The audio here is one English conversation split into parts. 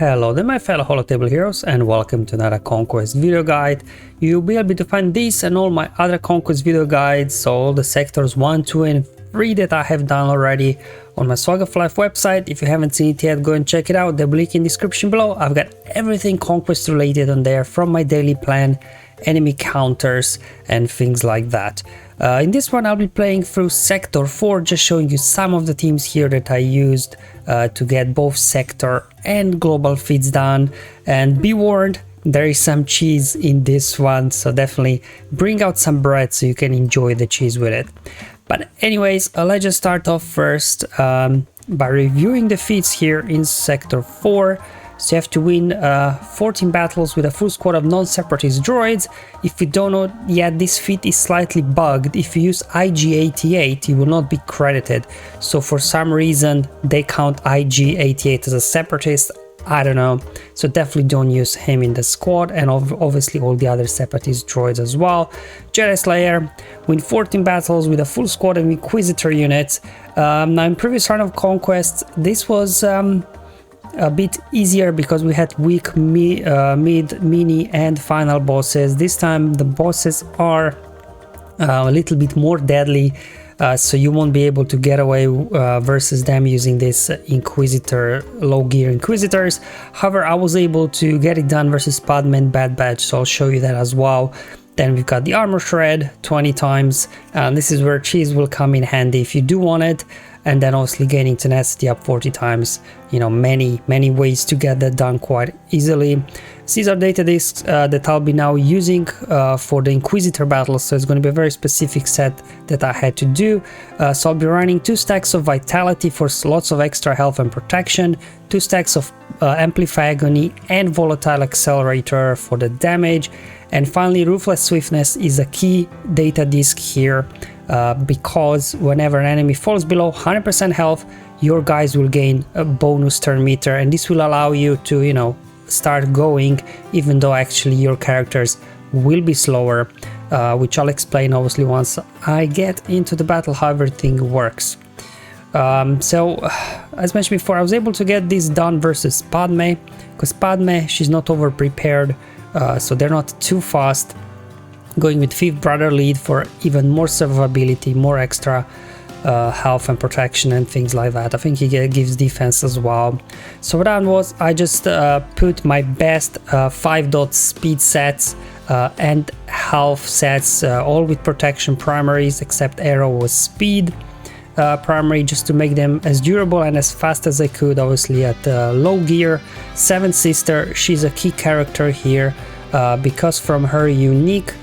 Hello there my fellow Holotable heroes and welcome to another Conquest video guide. You'll be able to find this and all my other Conquest video guides, so all the sectors 1, 2 and 3 that I have done already on my SWGOH Life website. If you haven't seen it yet, go and check it out, the link in the description below. I've got everything Conquest related on there, from my daily plan, enemy counters and things like that. In this one I'll be playing through Sector 4, just showing you some of the teams here that I used to get both Sector and Global feats done. And be warned, there is some cheese in this one, so definitely bring out some bread so you can enjoy the cheese with it. But anyways, let's just start off first by reviewing the feats here in Sector 4. So you have to win 14 battles with a full squad of non-separatist droids. If you don't know yet, this feat is slightly bugged. If you use IG-88, you will not be credited. So for some reason, they count IG-88 as a separatist. I don't know. So definitely don't use him in the squad, and obviously all the other separatist droids as well. Jedi Slayer, win 14 battles with a full squad of Inquisitor units. Now in previous round of Conquest, this was a bit easier because we had weak mid, mini and final bosses. This time the bosses are a little bit more deadly, so you won't be able to get away versus them using this Inquisitor, low gear Inquisitors. However, I was able to get it done versus Padme and Bad Batch, so I'll show you that as well. Then we've got the armor shred 20 times, and this is where cheese will come in handy if you do want it. And then obviously gaining tenacity up 40 times, you know, many ways to get that done quite easily. These are data discs that I'll be now using for the Inquisitor battles, so it's going to be a very specific set that I had to do. So I'll be running 2 stacks of Vitality for lots of extra health and protection, 2 stacks of Amplify Agony and Volatile Accelerator for the damage, and finally Ruthless Swiftness is a key data disc here. Because whenever an enemy falls below 100% health, your guys will gain a bonus turn meter, and this will allow you to, you know, start going even though actually your characters will be slower, which I'll explain obviously once I get into the battle how everything works. So as mentioned before, I was able to get this done versus Padme, because Padme, she's not over prepared, so they're not too fast. Going with 5th brother lead for even more survivability, more extra health and protection and things like that. I think he gives defense as well. So what I done was I just put my best 5-dot speed sets and health sets, all with protection primaries, except Arrow was speed primary, just to make them as durable and as fast as I could. Obviously at low gear. 7th sister, she's a key character here because from her unique,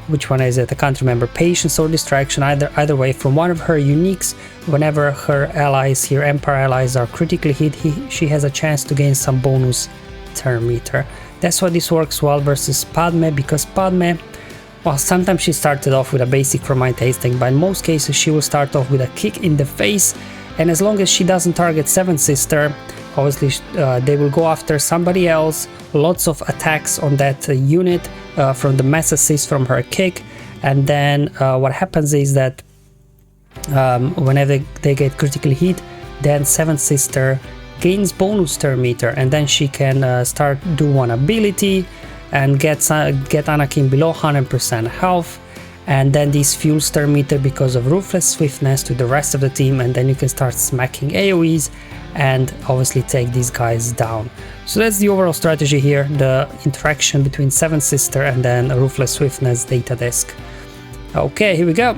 which one is it? I can't remember. Patience or distraction, either way, from one of her uniques, whenever her allies here, Empire allies, are critically hit, she has a chance to gain some bonus turn meter. That's why this works well versus Padme, because Padme, well, sometimes she started off with a basic for my tasting, but in most cases she will start off with a kick in the face, and as long as she doesn't target 7th sister, obviously they will go after somebody else. Lots of attacks on that unit from the mass assist from her kick, and then what happens is that whenever they get critically hit, then 7th sister gains bonus turn meter, and then she can start do one ability and get Anakin below 100% health, and then this fuels turn meter because of Ruthless Swiftness to the rest of the team, and then you can start smacking AoEs and obviously take these guys down. So that's the overall strategy here, the interaction between 7th sister and then Ruthless Swiftness data disk. Okay, here we go.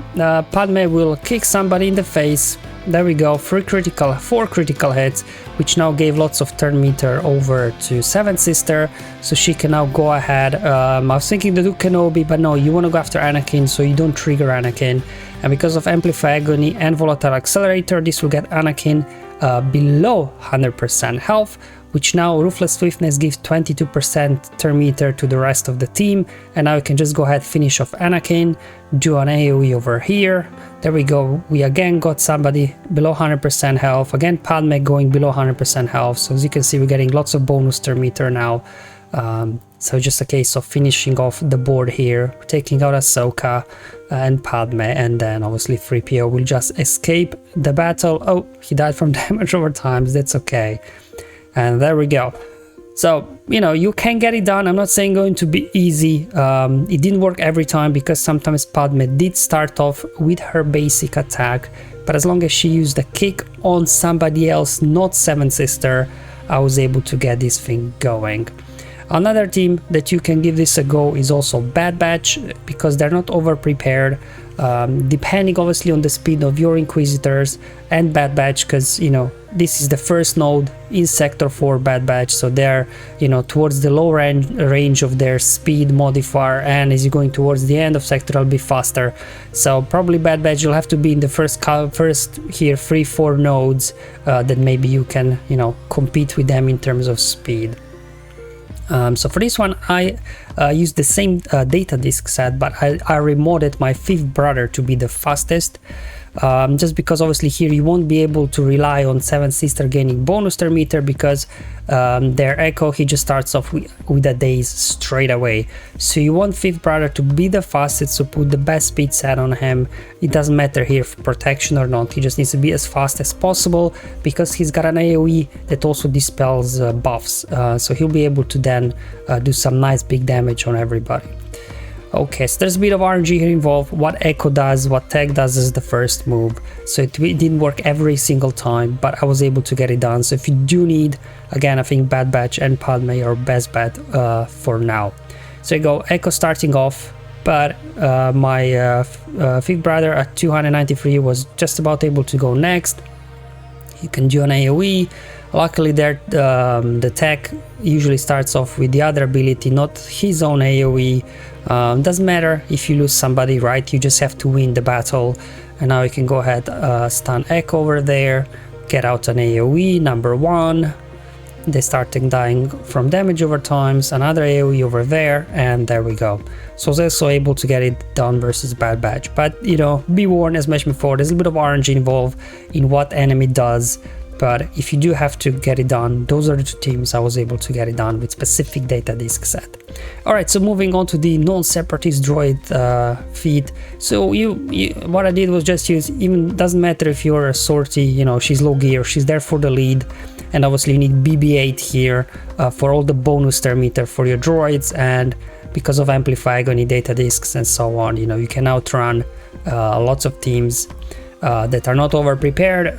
Padme will kick somebody in the face. There we go, 4 critical hits, which now gave lots of turn meter over to 7th sister, so she can now go ahead. I was thinking to do Kenobi, but no, you want to go after Anakin, so you don't trigger Anakin. And because of Amplify Agony and Volatile Accelerator, this will get Anakin below 100% health, which now Ruthless Swiftness gives 22% turn meter to the rest of the team. And now you can just go ahead, finish off Anakin, do an AoE over here. There we go, we again got somebody below 100% health, again Padme going below 100% health. So as you can see, we're getting lots of bonus turn meter now. So just a case of finishing off the board here, taking out Ahsoka and Padme, and then obviously 3PO will just escape the battle. Oh, he died from damage over times, that's okay. And there we go. So, you know, you can get it done. I'm not saying going to be easy. It didn't work every time because sometimes Padme did start off with her basic attack, but as long as she used a kick on somebody else, not Seven Sister, I was able to get this thing going. Another team that you can give this a go is also Bad Batch, because they're not over prepared, depending obviously on the speed of your Inquisitors and Bad Batch, because, you know, this is the first node in Sector 4 Bad Batch, so they're, you know, towards the low range of their speed modifier, and as you're going towards the end of Sector, it'll be faster. So probably Bad Batch, you'll have to be in the first here 3-4 nodes that maybe you can, you know, compete with them in terms of speed. So for this one, I used the same data disk set, but I remodded my fifth brother to be the fastest, just because obviously here you won't be able to rely on Seven Sister gaining bonus turn meter, because their Echo, he just starts off with a daze straight away. So you want fifth brother to be the fastest, so put the best speed set on him. It doesn't matter here for protection or not, he just needs to be as fast as possible, because he's got an AoE that also dispels buffs, so he'll be able to then do some nice big damage on everybody. Okay, so there's a bit of RNG here involved. What Echo does, what Tech does is the first move. So it didn't work every single time, but I was able to get it done. So if you do need, again, I think Bad Batch and Padme are best bet for now. So you go Echo starting off, but my fifth brother at 293 was just about able to go next. You can do an AoE. Luckily there, the Tech usually starts off with the other ability, not his own AoE. Doesn't matter if you lose somebody, right? You just have to win the battle. And now you can go ahead, stun Echo over there, get out an AoE, number 1. They start dying from damage over times, another AoE over there, and there we go. So I was also able to get it done versus Bad Batch. But, you know, be warned, as mentioned before, there's a bit of RNG involved in what enemy does. But if you do have to get it done, those are the two teams I was able to get it done with specific data disk set. Alright, so moving on to the Non-Separatist Droid feat. So what I did was just use, even doesn't matter if you're a sortie, you know, she's low gear, she's there for the lead. And obviously you need BB-8 here for all the bonus turn meter for your droids, and because of Amplify, you need data disks and so on. You know, you can outrun lots of teams that are not over prepared.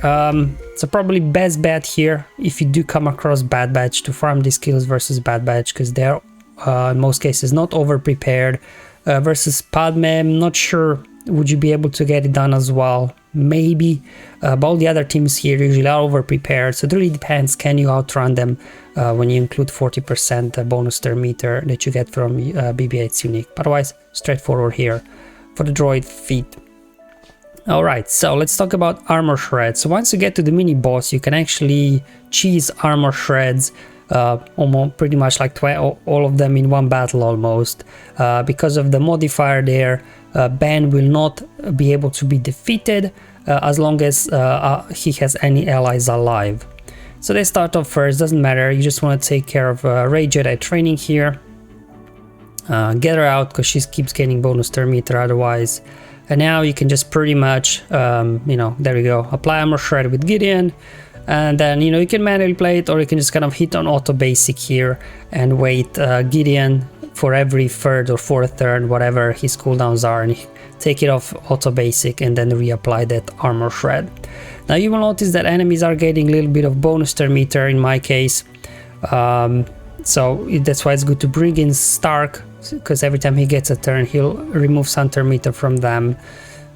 So probably best bet here, if you do come across Bad Batch, to farm these kills versus Bad Batch, because they're in most cases not over prepared. Versus Padme, I'm not sure, would you be able to get it done as well? Maybe, but all the other teams here usually are over prepared, so it really depends, can you outrun them when you include 40% bonus turn meter that you get from BB-8's unique. Otherwise, straightforward here for the droid feat. Alright, so let's talk about armor shreds. So once you get to the mini boss, you can actually cheese armor shreds, almost pretty much like all of them in one battle almost. Because of the modifier there, Ben will not be able to be defeated as long as he has any allies alive. So they start off first, doesn't matter, you just want to take care of Rey Jedi training here. Get her out because she keeps getting bonus turn meter otherwise. And now you can just pretty much, you know, there we go, apply armor shred with Gideon, and then, you know, you can manually play it, or you can just kind of hit on auto basic here and wait Gideon for every third or fourth turn, whatever his cooldowns are, and take it off auto basic and then reapply that armor shred. Now you will notice that enemies are getting a little bit of bonus turn meter in my case, so that's why it's good to bring in Stark, because every time he gets a turn he'll remove some turn meter from them.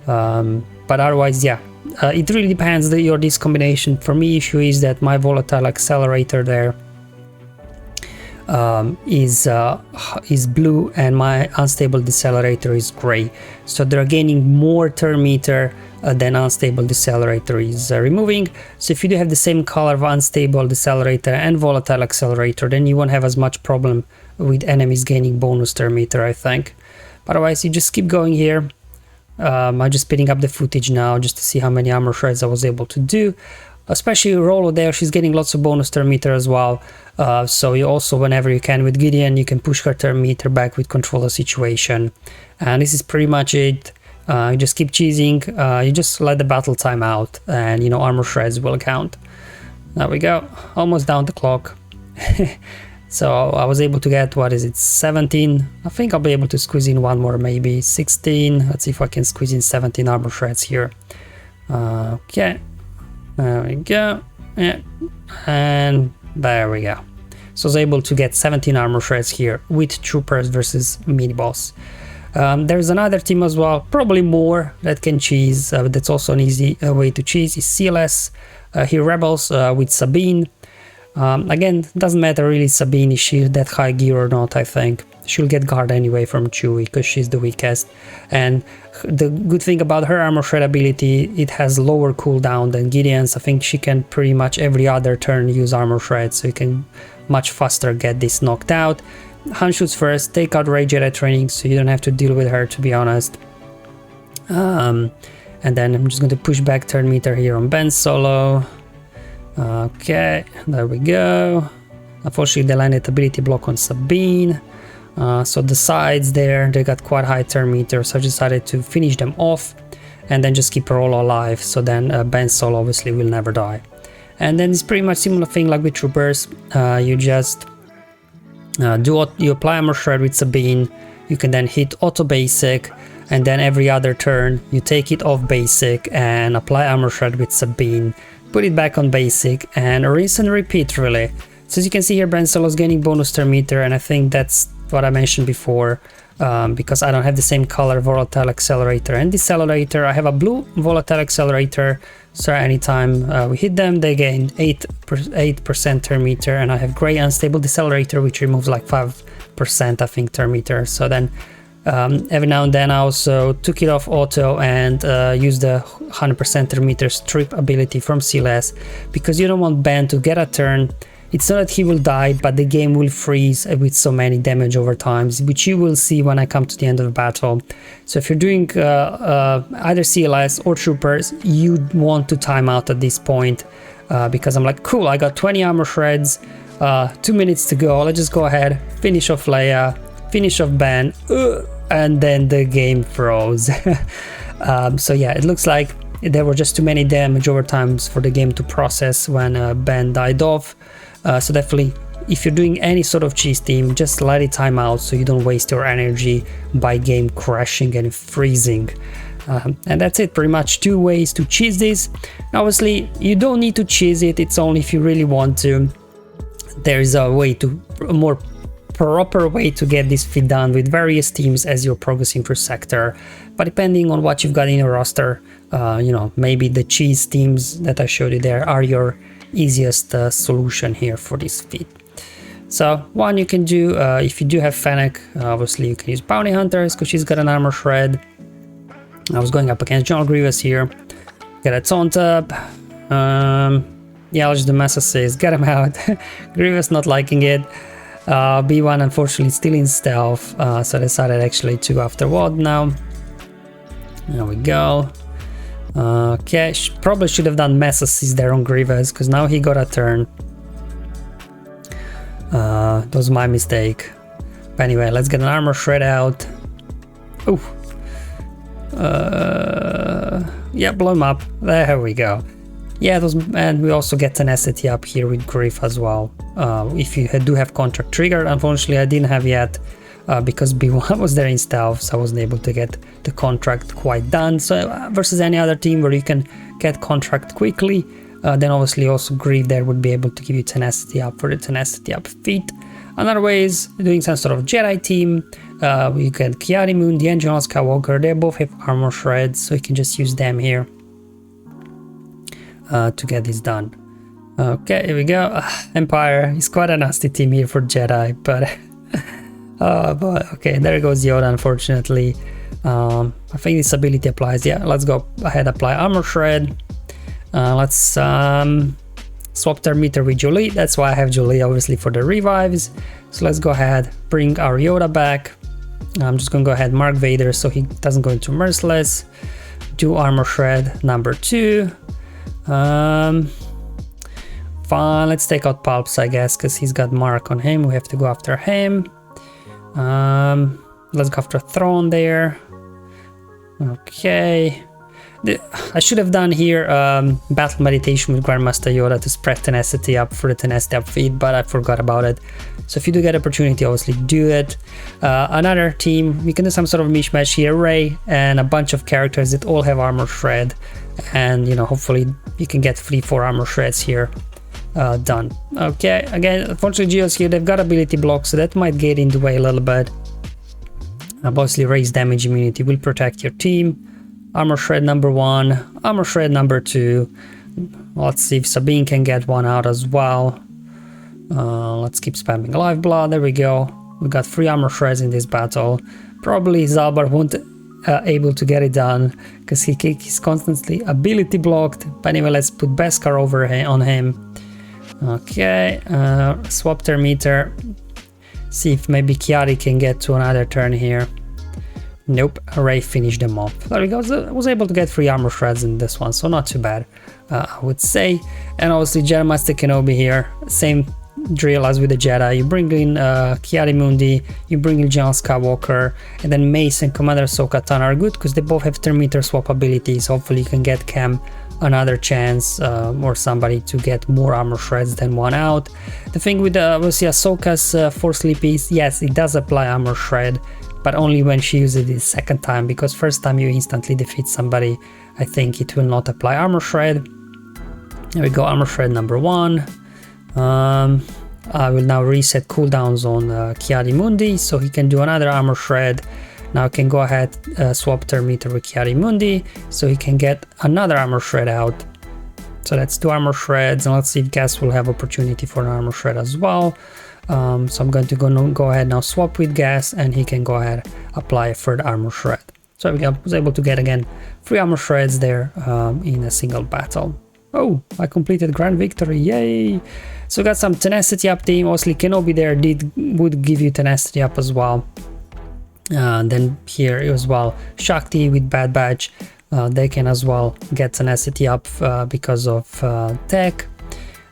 But otherwise, yeah, it really depends on your disc combination. For me, issue is that my volatile accelerator there is blue and my unstable decelerator is gray, so they're gaining more turn meter than unstable decelerator is removing. So if you do have the same color of unstable decelerator and volatile accelerator, then you won't have as much problem with enemies gaining bonus turn meter, I think. Otherwise, you just keep going here. I'm just speeding up the footage now just to see how many armor shreds I was able to do. Especially Reylo there, she's getting lots of bonus turn meter as well. So you also, whenever you can with Gideon, you can push her turn meter back with control the situation. And this is pretty much it. You just keep cheesing, you just let the battle time out, and, you know, armor shreds will count. There we go, almost down the clock. So I was able to get, what is it, 17. I think I'll be able to squeeze in one more, maybe 16. Let's see if I can squeeze in 17 armor shreds here. Okay, there we go. Yeah, and there we go. So I was able to get 17 armor shreds here with troopers versus mini boss. There's another team as well, probably more, that can cheese. That's also an easy way to cheese, is CLS. Here Rebels with Sabine. Again, doesn't matter really Sabine, is she that high gear or not. I think she'll get guard anyway from Chewie because she's the weakest. And the good thing about her armor shred ability, it has lower cooldown than Gideon's. I think she can pretty much every other turn use armor shred, so you can much faster get this knocked out. Han shoots first, take out Rey Jedi training, so you don't have to deal with her, to be honest. And then I'm just going to push back turn meter here on Ben Solo. Okay, there we go. Unfortunately, they landed ability block on Sabine. So the sides there, they got quite high turn meter, so I decided to finish them off and then just keep her all alive, so then Ben Solo obviously will never die. And then it's pretty much similar thing like with troopers. You just you apply armor shred with Sabine, you can then hit auto basic, and then every other turn you take it off basic and apply armor shred with Sabine, put it back on basic, and rinse and repeat really. So as you can see here, Ben Solo is gaining bonus turn meter, and I think that's what I mentioned before, because I don't have the same color volatile accelerator and decelerator. I have a blue volatile accelerator, so anytime we hit them they gain 8% turn meter, and I have gray unstable decelerator which removes like 5% I think turn meter. So then every now and then I also took it off auto and used the 100% turn meter strip ability from CLS, because you don't want Ben to get a turn. It's not that he will die, but the game will freeze with so many damage over time, which you will see when I come to the end of the battle. So if you're doing either CLS or troopers, you want to time out at this point, because I'm like, cool, I got 20 armor shreds, 2 minutes to go, let's just go ahead, finish off Leia, finish off Ben, and then the game froze. So yeah, it looks like there were just too many damage over times for the game to process when Ben died off. So definitely, if you're doing any sort of cheese team, just let it time out so you don't waste your energy by game crashing and freezing. And that's it, pretty much 2 ways to cheese this. Obviously, you don't need to cheese it, it's only if you really want to. There is a more proper way to get this feat done with various teams as you're progressing through sector, but depending on what you've got in your roster, you know, maybe the cheese teams that I showed you there are your easiest solution here for this feat. So one you can do, if you do have Fennec, obviously you can use Bounty Hunters because she's got an armor shred. I was going up against General Grievous here, get a taunt up. Yeah, I'll just do mass assist, get him out. Grievous not liking it. B1 unfortunately still in stealth, so I decided actually to go after WOD now. There we go. Okay, probably should have done mass assist there on Grievous, because now he got a turn. That was my mistake. But anyway, let's get an armor shred out. Ooh. Yeah, blow him up. There we go. Yeah, and we also get Tenacity up here with Grief as well. If you do have contract triggered, unfortunately I didn't have yet, because B1 was there in stealth, so I wasn't able to get the contract quite done. So versus any other team where you can get contract quickly, then obviously also Grief there would be able to give you Tenacity up for the Tenacity up feat. Another way is doing some sort of Jedi team. You get Kiari Moon, the General Skywalker, they both have armor shreds, so you can just use them here to get this done. Okay, here we go. Empire is quite a nasty team here for Jedi, but but okay, there goes Yoda, unfortunately. I think this ability applies. Yeah, let's go ahead, apply armor shred. Let's swap their meter with Jolie. That's why I have Jolie, obviously, for the revives. So let's go ahead, bring our Yoda back. I'm just gonna go ahead, mark Vader so he doesn't go into Merciless. Do armor shred number 2. Fine, let's take out Pulps, I guess, because he's got mark on him. We have to go after him. Let's go after Throne there. Okay. I should have done here battle meditation with Grandmaster Yoda to spread tenacity up for the tenacity up feat, but I forgot about it. So if you do get opportunity, obviously do it. Another team, we can do some sort of mishmash here, Rey and a bunch of characters that all have armor shred, and you know, hopefully you can get 3-4 armor shreds here done. Okay, again, unfortunately Geos here, they've got ability block, so that might get in the way a little bit. Obviously raise damage immunity will protect your team. Armor shred number 1, armor shred number 2. Let's see if Sabine can get one out as well. Let's keep spamming lifeblood. There we go. We got 3 armor shreds in this battle. Probably Zalbar won't able to get it done because he's constantly ability blocked. But anyway, let's put Beskar over on him. Okay, swap turn meter. See if maybe Kiari can get to another turn here. Nope, Rey finished them off. There we go. I was able to get 3 armor shreds in this one, so not too bad, I would say. And obviously Jedi Master Kenobi here, same drill as with the Jedi. You bring in Kiari Mundi, you bring in General Skywalker, and then Mace and Commander Ahsoka Tano are good because they both have turn meter swap abilities. Hopefully you can get Cam another chance or somebody to get more armor shreds than one out. The thing with obviously Ahsoka's Force Sleepies, yes, it does apply armor shred, but only when she uses it the second time, because first time you instantly defeat somebody, I think it will not apply armor shred. There we go, armor shred number 1. I will now reset cooldowns on Kiari Mundi, so he can do another armor shred. Now I can go ahead, swap turn meter with Kiari Mundi, so he can get another armor shred out. So that's 2 armor shreds, and let's see if Gas will have opportunity for an armor shred as well. So I'm going to go ahead now, swap with Gas, and he can go ahead, apply a third armor shred. So we was able to get again 3 armor shreds there in a single battle. Oh, I completed grand victory, yay! So got some tenacity up team. Obviously Kenobi there would give you tenacity up as well. Then here as well, Shakti with Bad Batch, they can as well get tenacity up because of tech.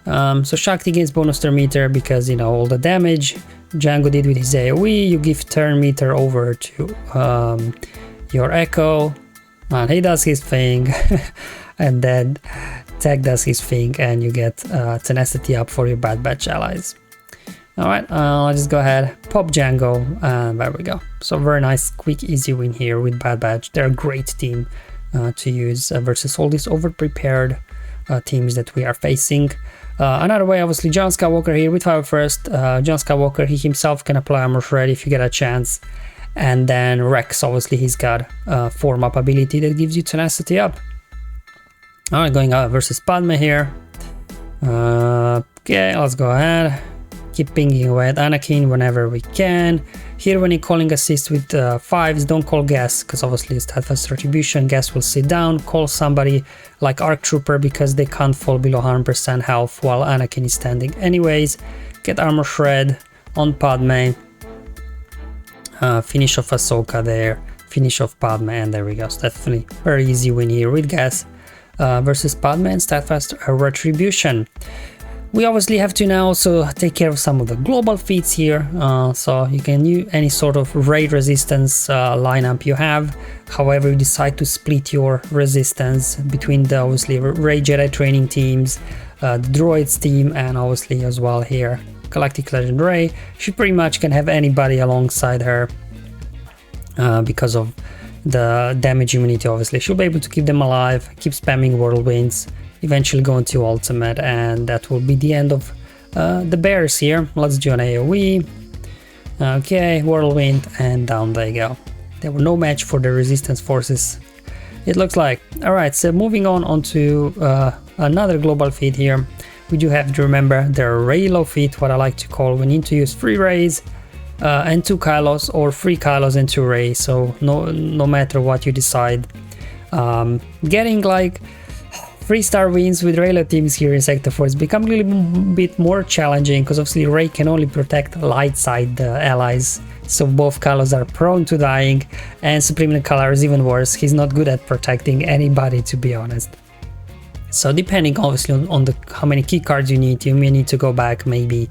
So Shakti gains bonus turn meter because, you know, all the damage Jango did with his AoE. You give turn meter over to your Echo, and he does his thing, and then Tech does his thing, and you get tenacity up for your Bad Batch allies. Alright, I'll just go ahead, pop Jango, and there we go. So very nice, quick, easy win here with Bad Batch. They're a great team to use versus all these over-prepared teams that we are facing. Another way, obviously, John Skywalker here with Fire First. John Skywalker, he himself can apply armor shred if you get a chance. And then Rex, obviously, he's got form up ability that gives you tenacity up. Alright, going out versus Padme here. Okay, let's go ahead. Keep pinging away at Anakin whenever we can. Here, when you're calling assist with 5s, don't call Gas, because obviously it's steadfast retribution. Gas will sit down, call somebody like Arc Trooper because they can't fall below 100% health while Anakin is standing anyways. Get armor shred on Padme. Finish off Ahsoka there. Finish off Padme, and there we go. So definitely very easy win here with Gas versus Padme and steadfast retribution. We obviously have to now also take care of some of the global feats here, so you can use any sort of raid resistance lineup you have. However, you decide to split your resistance between the obviously raid Jedi training teams, the droids team, and obviously as well here Galactic Legend Rey. She pretty much can have anybody alongside her because of the damage immunity. Obviously she'll be able to keep them alive, keep spamming whirlwinds, eventually go into ultimate, and that will be the end of the bears here. Let's do an AoE. Okay, whirlwind, and down they go. There were no match for the resistance forces, it looks like. Alright, so moving on onto another global feat here. We do have to remember the Reylo feat, what I like to call. We need to use 3 Reys and 2 Kylos, or 3 Kylos and 2 Reys, so no matter what you decide. Getting like 3-star wins with Reylo teams here in Sector 4 is becoming a little bit more challenging, because obviously Rey can only protect light side allies, so both Kylos are prone to dying, and Supreme Color is even worse. He's not good at protecting anybody, to be honest. So depending obviously on how many key cards you may need to go back maybe,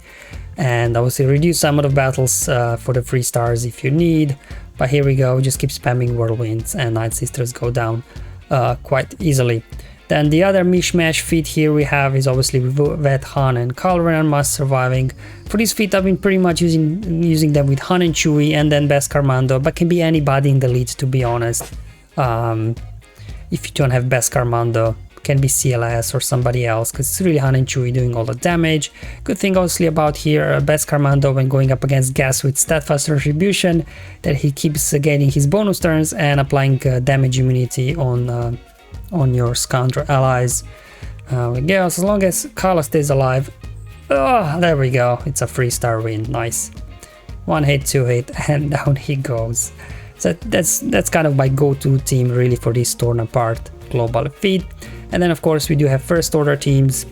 and obviously reduce some of the battles for the 3 stars if you need. But here we go, just keep spamming whirlwinds, and Night Sisters go down quite easily. Then the other mishmash feat here we have is obviously Vet, Han, and Kylo Ren must surviving. For this feat I've been pretty much using them with Han and Chewie and then Beskar Mando, but can be anybody in the lead, to be honest. If you don't have Beskar Mando, can be CLS or somebody else, because it's really Han and Chewie doing all the damage. Good thing obviously about here, Beskar Mando when going up against Gas with Steadfast Retribution, that he keeps gaining his bonus turns and applying damage immunity on your scoundrel allies. We go, as long as Kylo stays alive. Oh, there we go, it's a 3-star win, nice. 1 hit, 2 hit, and down he goes. So that's kind of my go-to team really for this tournament part, global feat. And then of course we do have first order teams.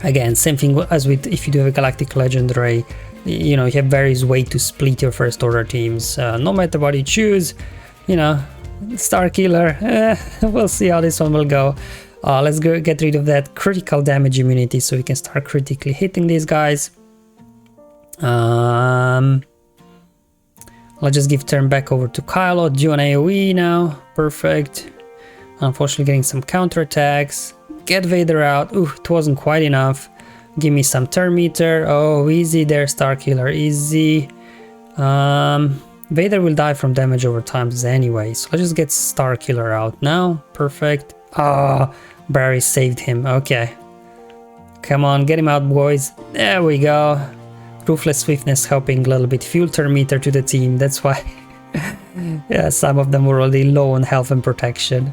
Again, same thing as with if you do have a Galactic Legendary, you know, you have various ways to split your first order teams. No matter what you choose, you know, Star Killer, we'll see how this one will go. Let's get rid of that critical damage immunity so we can start critically hitting these guys. Let's just give turn back over to Kylo. Do an AoE now, perfect. Unfortunately getting some counterattacks. Get Vader out. Ooh, it wasn't quite enough. Give me some turn meter. Oh, easy there, Star Killer, easy. Vader will die from damage over time anyway, so let's just get Star Killer out now. Perfect. Ah, Barry saved him. Okay. Come on, get him out, boys. There we go. Ruthless Swiftness helping a little bit. Fuel turn meter to the team. That's why yeah, some of them were already low on health and protection.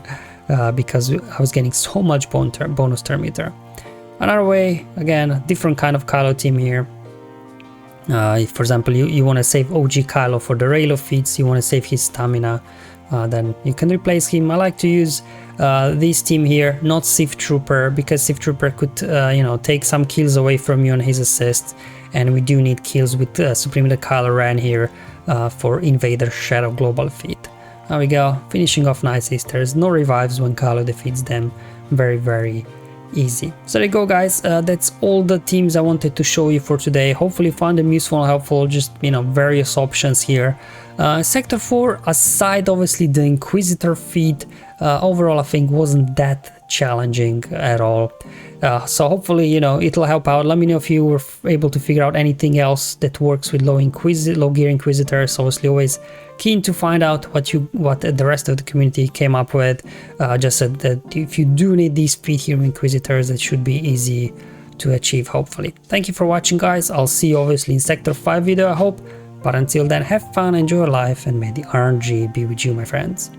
Because I was getting so much bonus turn meter. Another way, again, a different kind of Kylo team here. If, for example, you want to save OG Kylo for the Reylo feats, you want to save his stamina, then you can replace him. I like to use this team here, not Sith Trooper, because Sith Trooper could, you know, take some kills away from you on his assist, and we do need kills with Supreme Leader Kylo Ren here for Invader Shadow Global feat. There we go, finishing off Night Sisters. No revives when Kylo defeats them. Very, very easy. So there you go, guys. That's all the teams I wanted to show you for today. Hopefully you found them useful and helpful. Just, you know, various options here. Sector 4, aside obviously the Inquisitor feat, overall I think wasn't that challenging at all. So hopefully, you know, it'll help out. Let me know if you were able to figure out anything else that works with low gear Inquisitors. Obviously always keen to find out what the rest of the community came up with. Just said that if you do need these feat here Inquisitors, it should be easy to achieve, hopefully. Thank you for watching, guys. I'll see you obviously in Sector 5 video, I hope. But until then, have fun, enjoy your life, and may the RNG be with you, my friends.